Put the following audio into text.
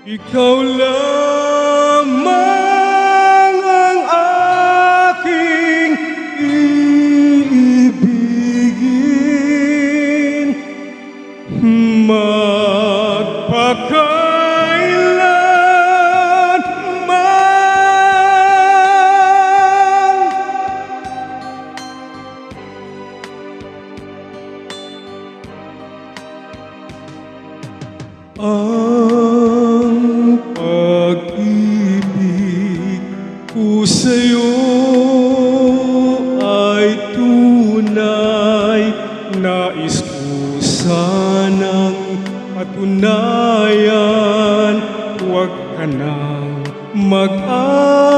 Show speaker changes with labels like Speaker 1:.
Speaker 1: Ikaw lamang ang aking iibigin magpakailanman. Ang pag-ibig ko sa'yo ay tunay. Nais ko sanang patunayan. Huwag ka nang mag-alala.